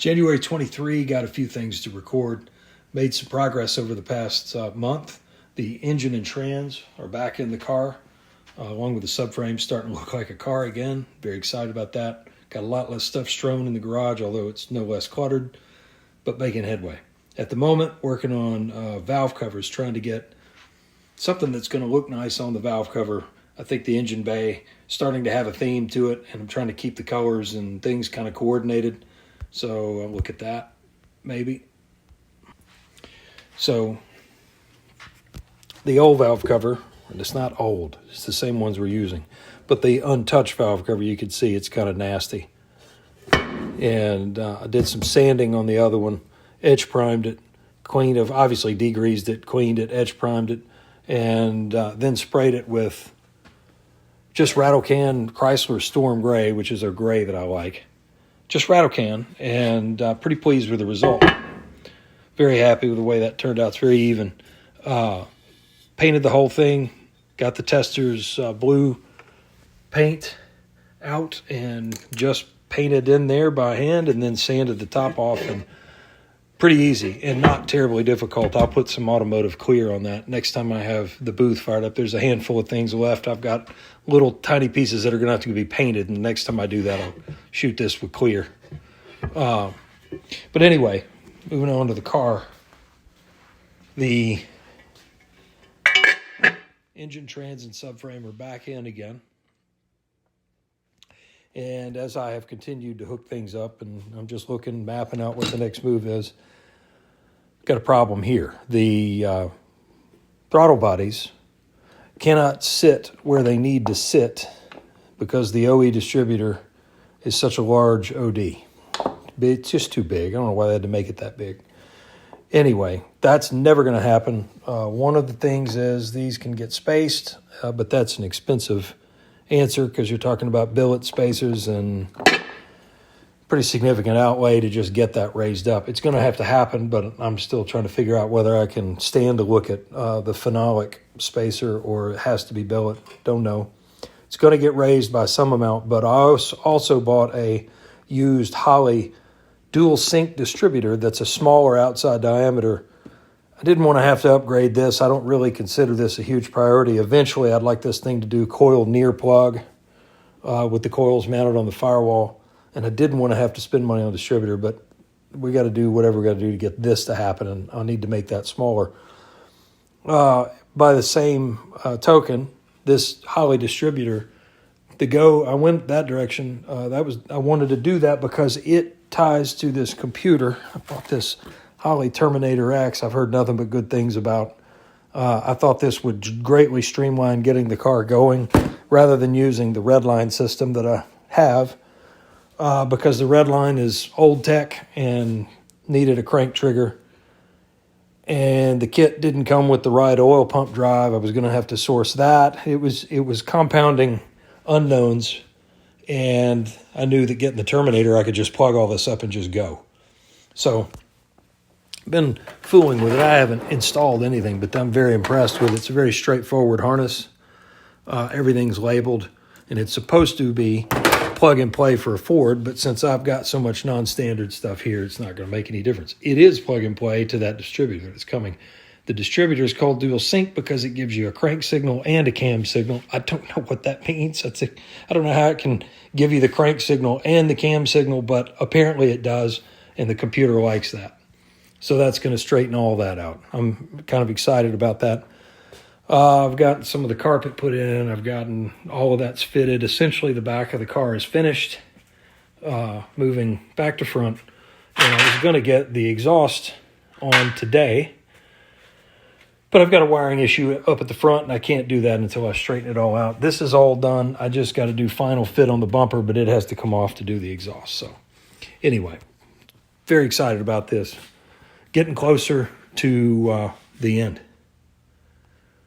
January 23, got a few things to record. Made some progress over the past month. The engine and trans are back in the car, along with the subframe starting to look like a car again. Very excited about that. Got a lot less stuff strewn in the garage, although it's no less cluttered, but making headway. At the moment, working on valve covers, trying to get something that's going to look nice on the valve cover. I think the engine bay starting to have a theme to it, and I'm trying to keep the colors and things kind of coordinated. So I'll look at that, maybe. So the old valve cover, and it's not old, it's the same ones we're using, but the untouched valve cover, you can see it's kind of nasty. And I did some sanding on the other one, edge primed it, cleaned it, obviously degreased it, cleaned it, edge primed it, and then sprayed it with just rattle can Chrysler Storm Gray, which is a gray that I like. Just rattle can, and pretty pleased with the result. Very happy with the way that turned out. It's very even. Painted the whole thing, got the tester's blue paint out and just painted in there by hand, and then sanded the top off, and pretty easy and not terribly difficult. I'll put some automotive clear on that next time I have the booth fired up. There's a handful of things left. I've got little tiny pieces that are going to have to be painted, and the next time I do that, I'll shoot this with clear. But anyway, moving on to the car. The engine, trans, and subframe are back in again. And as I have continued to hook things up, and I'm just looking, mapping out what the next move is, got a problem here. The throttle bodies cannot sit where they need to sit because the OE distributor is such a large OD. It's just too big. I don't know why they had to make it that big. Anyway, that's never going to happen. One of the things is these can get spaced, but that's an expensive answer because you're talking about billet spacers and pretty significant outlay to just get that raised up. It's going to have to happen, but I'm still trying to figure out whether I can stand to look at the phenolic spacer or it has to be billet. Don't know. It's going to get raised by some amount, but I also bought a used Holley dual sync distributor that's a smaller outside diameter. I didn't want to have to upgrade this. I don't really consider this a huge priority. Eventually, I'd like this thing to do coil near plug with the coils mounted on the firewall. And I didn't want to have to spend money on a distributor, but we got to do whatever we got to do to get this to happen, and I'll need to make that smaller. By the same token, this Holley distributor, I went that direction. I wanted to do that because it ties to this computer. I bought this Holley Terminator X. I've heard nothing but good things about. I thought this would greatly streamline getting the car going rather than using the Redline system that I have. Because the Redline is old tech and needed a crank trigger, and the kit didn't come with the right oil pump drive. I was going to have to source that. It was compounding unknowns, and I knew that getting the Terminator, I could just plug all this up and just go. So I've been fooling with it. I haven't installed anything, but I'm very impressed with it. It's a very straightforward harness. Everything's labeled, and it's supposed to be plug and play for a Ford, but since I've got so much non-standard stuff here, it's not going to make any difference. It is plug and play to that distributor that's coming. The distributor is called dual sync because it gives you a crank signal and a cam signal. I don't know what that means. I don't know how it can give you the crank signal and the cam signal, but apparently it does, and the computer likes that. So that's going to straighten all that out. I'm kind of excited about that. I've got some of the carpet put in. I've gotten all of that's fitted. Essentially, the back of the car is finished, moving back to front. And I was going to get the exhaust on today, but I've got a wiring issue up at the front, and I can't do that until I straighten it all out. This is all done. I just got to do final fit on the bumper, but it has to come off to do the exhaust. So anyway, very excited about this. Getting closer to the end.